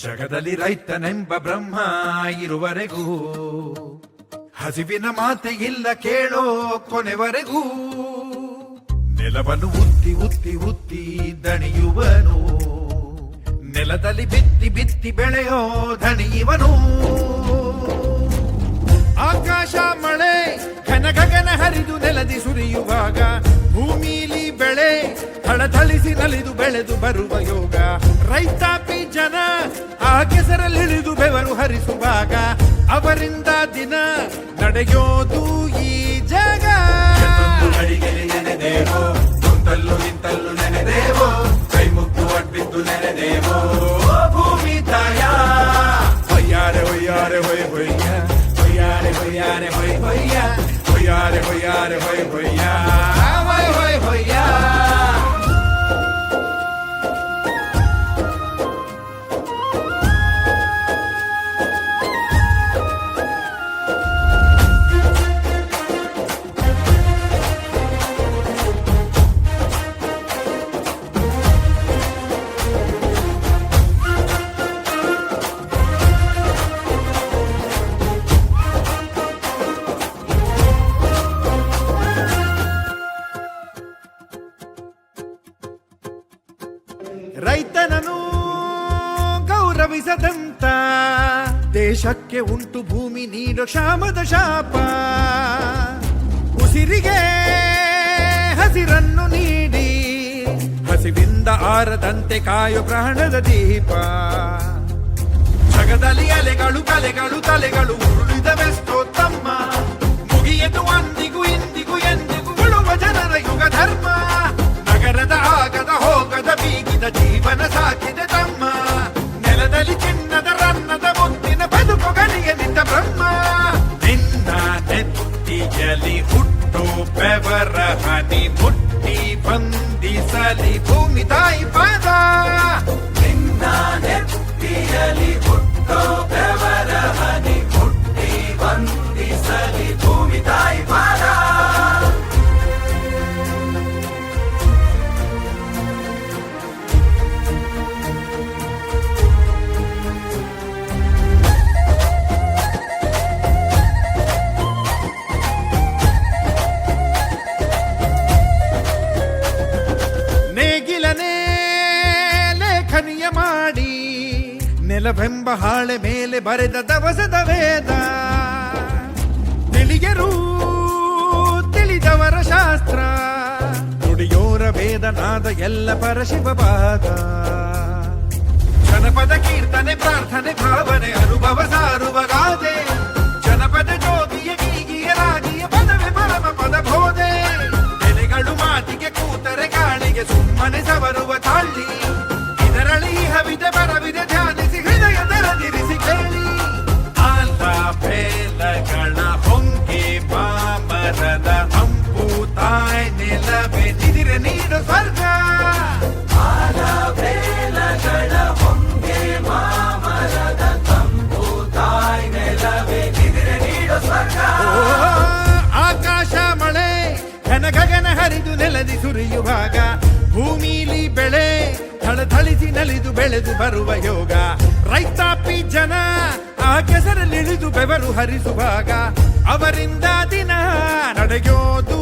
ಜಗದಲ್ಲಿ ರೈತನೆಂಬ ಬ್ರಹ್ಮ ಇರುವರೆಗೂ ಹಸಿವಿನ ಮಾತೆ ಇಲ್ಲ ಕೇಳೋ ಕೊನೆವರೆಗೂ. ನೆಲವನ್ನು ಉತ್ತಿ ಉತ್ತಿ ಉತ್ತಿ ದಣಿಯುವನು, ನೆಲದಲ್ಲಿ ಬಿತ್ತಿ ಬಿತ್ತಿ ಬೆಳೆಯೋ ಧಣಿಯುವನು. ಆಕಾಶ ಮಳೆ ಘನ ಗಗನ ಹರಿದು ನೆಲದಿ ಸುರಿಯುವಾಗ, ಭೂಮಿಲಿ ಬೆಳೆ ಥಳಥಳಿಸಿ ನಲಿದು ಬೆಳೆದು ಬರುವ ಯೋಗ. ರೈತಾಪಿ ಜನ ಆ ಕೆಸರಲ್ಲಿಳಿದು ಬೆವರು ಹರಿಸುವಾಗ, ಅವರಿಂದ ದಿನ ನಡೆಯೋದು ಈ ಜಗ. ನೆನೆದೇವೋ ಕುಂತಲ್ಲು ನಿಂತಲ್ಲು ನೆನೆದೇವೋ, ಕೈ ಮುಗ್ದು ಅಡ್ಬಿದ್ದು ನೆನೆದೇವೋ ಭೂಮಿ ತಾಯ. ಹೊಯ್ಯಾರೆ ಹೊಯ್ಯಾರೆ ಹೊಯ್ ಹೊಯ್ಯ, ಹೊಯ್ಯಾರೆ ಹೊಯ್ಯಾರೆ ಹೊಯ್ ಹೊಯ್ಯ, ಹೊಯ್ಯಾರೆ ಹೊಯ್ಯಾರೆ ಹೊಯ್ ಹೊಯ್ಯ, ಹೊಯ್ ಹೊಯ್ ಹೊಯ್ಯ. ರೈತನನ್ನು ಗೌರವಿಸದಂತ ದೇಶಕ್ಕೆ ಉಂಟು ಭೂಮಿ ನೀಡೋ ಕ್ಷಾಮದ ಶಾಪ. ಉಸಿರಿಗೆ ಹಸಿರನ್ನು ನೀಡಿ ಹಸಿವಿಂದ ಆರದಂತೆ ಕಾಯೋ ಪ್ರಾಣದ ದೀಪ. ಜಗದಲ್ಲಿ ಅಲೆಗಳು ಕಲೆಗಳು ತಲೆಗಳು ಉರುಳಿದವೆಷ್ಟೋ ತಮ್ಮ, ಮುಗಿಯದು ಅಂದಿಗೂ ಇಂದಿಗೂ ಎಂದಿಗೂ ಉಳುವ ಜನರ ಯುಗ ಧರ್ಮ. ನಗರದ ಆಗದ ಹೋಗದ ಬೀಗಿದ ಜೀವನ ಸಾಕಿದೆ ತಮ್ಮ, ನೆಲದಲ್ಲಿ ಚಿನ್ನದ ರನ್ನದ ಮುತ್ತಿನ ಬದುಕುಗಳಿಗೆ ನಿಂತ ಬ್ರಹ್ಮ. ನಿನ್ನ ನೆತ್ತಿಯಲಿ ಹುಟ್ಟು ಬೆವರ ಹನಿ ಮುಟ್ಟಿ ಬಂದಿಸಲಿ ಭೂಮಿ ತಾಯಿ ಪಾದ. ನಿನ್ನ ನೆತ್ತಿಯಲಿ ಹುಟ್ಟು ಬೆವರ ಹನಿ ಮುಟ್ಟಿ ಬಂದಿಸಲಿ ಭೂಮಿ ತಾಯಿ ಪಾದ. ಲೇಖನಿಯ ಮಾಡಿ ನೆಲವೆಂಬ ಹಾಳೆ ಮೇಲೆ ಬರೆದ ದವಸದ ವೇದ. ತಿಳಿಯರು ತಿಳಿದವರ ಶಾಸ್ತ್ರ, ನುಡಿಯೋರ ವೇದನಾದ ಎಲ್ಲ ಪರಶಿವಪಾದ. ಜನಪದ ಕೀರ್ತನೆ ಪ್ರಾರ್ಥನೆ ಭಾವನೆ ಅನುಭವ ಸಾರುವ ಗಾದೆ, ಜನಪದ ಜೋಗಿಯ ಗೀಗಿಯ ರಾಗಿಯ ಪದವೇ ಪರಮ ಪದ ಬೋಧೆ. ಎಲೆಗಳು ಮಾತಿಗೆ ಕೂತರೆ ಗಾಳಿಗೆ ಸುಮ್ಮನೆ ಸವರುವ ತಾಳ್ಳಿ, ಇದರಳಿ ಹವಿದ ಬರವಿದೆ ಧ್ಯಾನಿಸಿ ಹೃದಯ ತೆರೆದಿರಿಸಿ ಕೇಳಿ. ಆಲ ಬೇಲಗಳ ಹೊಂಗೆ ಮಾಮರದ ಹಂಪು ತಾಯ್ ನೆಲವೇ ನಿದಿರೆ ನೀಡು ಸ್ವರ್ಗ. ಆಲ ಬೇಲಗಳ ಹೊಂಗೆ ಮಾಮರದ ಹಂಪು ತಾಯ್ ನೆಲವೇ ನಿದಿರೆ ನೀಡು ಸ್ವರ್ಗ. ಆಕಾಶ ಮಳೆ ಘನ ಗಗನ ಹರಿದು ನೆಲದಿ ಸುರಿಯುವಾಗ, ಭೂಮಿಲಿ ಬೆಳೆ ಥಳಥಳಿಸಿ ನಲಿದು ಬೆಳೆದು ಬರುವ ಯೋಗ. ರೈತಾಪಿ ಜನ ಆ ಕೆಸರಲ್ಲಿಳಿದು ಬೆವರು ಹರಿಸುವಾಗ, ಅವರಿಂದ ದಿನ ನಡೆಯೋದು